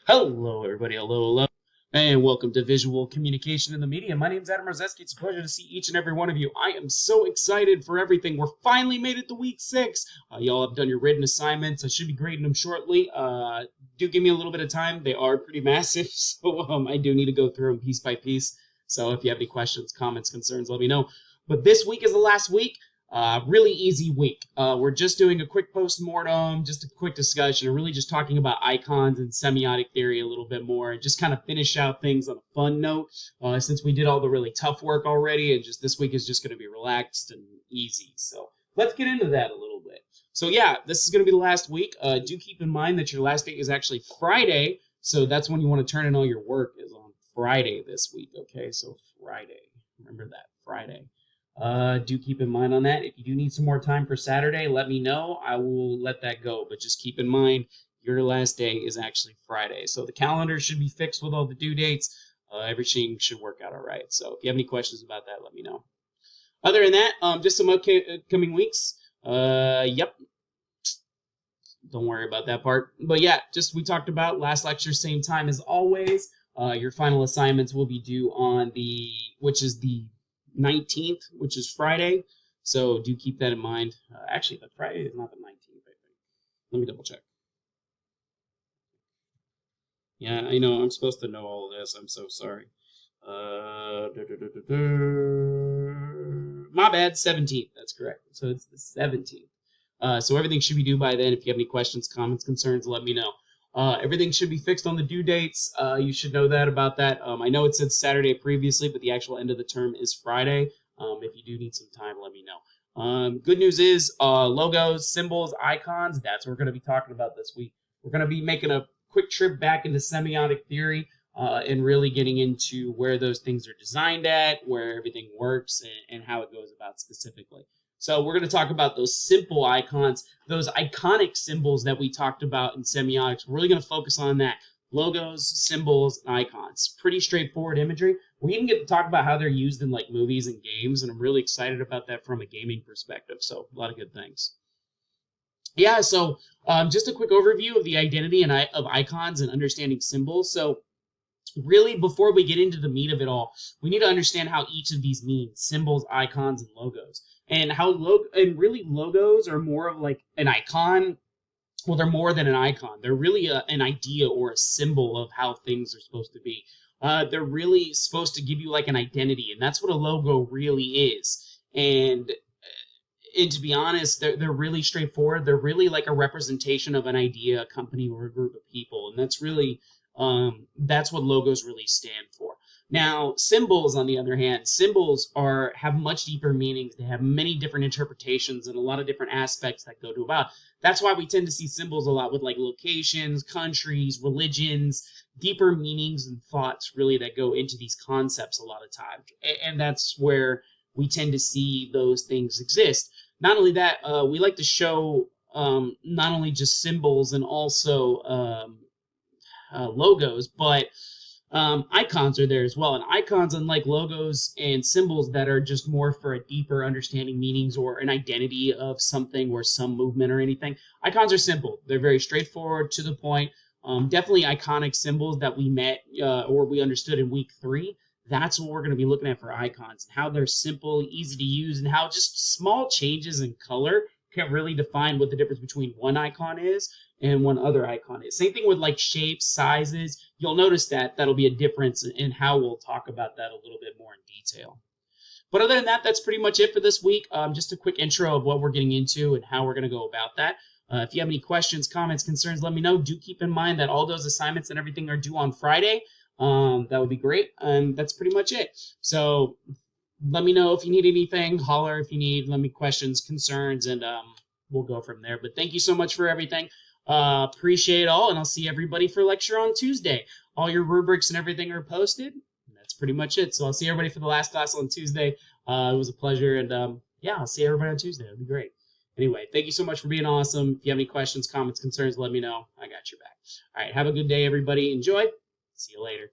Hello, everybody. Hello. And welcome to Visual Communication in the Media. My name is Adam Rozeski. It's a pleasure to see each and every one of you. I am so excited for everything. We're finally made it to week 6. Y'all have done your written assignments. I should be grading them shortly. Do give me a little bit of time. They are pretty massive, so I do need to go through them piece by piece. So if you have any questions, comments, concerns, let me know. But this week is the last week. Really easy week. We're just doing a quick post-mortem, just a quick discussion, and really just talking about icons and semiotic theory a little bit more, and just kind of finish out things on a fun note, since we did all the really tough work already, and just this week is just going to be relaxed and easy. So let's get into that a little bit. So yeah, this is going to be the last week. Do keep in mind that your last day is actually Friday, so that's when you want to turn in all your work is on Friday this week, okay? So Friday. Remember that, Friday. Do keep in mind on that. If you do need some more time for Saturday, let me know. I will let that go. But just keep in mind, your last day is actually Friday. So the calendar should be fixed with all the due dates. Everything should work out all right. So if you have any questions about that, let me know. Other than that, just some upcoming weeks. Yep. Don't worry about that part. But yeah, just we talked about last lecture, same time as always. Your final assignments will be due on which is the 19th, which is Friday, so do keep that in mind. Actually, the Friday is not the 19th, I think. Let me double check. Yeah, I know, I'm supposed to know all of this. I'm so sorry. My bad, 17th. That's correct. So it's the 17th. So everything should be due by then. If you have any questions, comments, concerns, let me know. Everything should be fixed on the due dates. You should know that about that. I know it said Saturday previously, but the actual end of the term is Friday. If you do need some time, let me know. Good news is logos, symbols, icons. That's what we're going to be talking about this week. We're going to be making a quick trip back into semiotic theory and really getting into where those things are designed at, where everything works, and how it goes about specifically. So we're going to talk about those simple icons, those iconic symbols that we talked about in semiotics. We're really going to focus on that. Logos, symbols, and icons. Pretty straightforward imagery. We even get to talk about how they're used in like movies and games, and I'm really excited about that from a gaming perspective. So a lot of good things. Yeah, so just a quick overview of the identity of icons and understanding symbols. So really, before we get into the meat of it all, we need to understand how each of these means, symbols, icons, and logos. And how really logos are more of like an icon. Well, they're more than an icon. They're really an idea or a symbol of how things are supposed to be. They're really supposed to give you like an identity, and that's what a logo really is. And to be honest, they're really straightforward. They're really like a representation of an idea, a company, or a group of people, and that's really that's what logos really stand for. Now, symbols, on the other hand, symbols have much deeper meanings. They have many different interpretations and a lot of different aspects that go to about. That's why we tend to see symbols a lot with like locations, countries, religions, deeper meanings and thoughts really that go into these concepts a lot of times. And that's where we tend to see those things exist. Not only that, we like to show not only just symbols and also logos, but icons are there as well. And icons, unlike logos and symbols that are just more for a deeper understanding meanings or an identity of something or some movement or anything, icons are simple. They're very straightforward, to the point. Definitely iconic symbols that we met or we understood in week 3. That's what we're going to be looking at for icons, how they're simple, easy to use, and how just small changes in color can really define what the difference between one icon is and one other icon is. Same thing with like shapes, sizes. You'll notice that that'll be a difference in how we'll talk about that a little bit more in detail. But other than that, that's pretty much it for this week. Just a quick intro of what we're getting into and how we're going to go about that. If you have any questions, comments, concerns, let me know. Do keep in mind that all those assignments and everything are due on Friday. That would be great. And that's pretty much it. So let me know if you need anything. Holler if you need. Let me questions, concerns, and we'll go from there. But thank you so much for everything. Appreciate it all, and I'll see everybody for lecture on Tuesday. All your rubrics and everything are posted. And that's pretty much it. So I'll see everybody for the last class on Tuesday. It was a pleasure, and yeah, I'll see everybody on Tuesday. It'll be great. Anyway, thank you so much for being awesome. If you have any questions, comments, concerns, let me know. I got your back. All right, have a good day, everybody. Enjoy. See you later.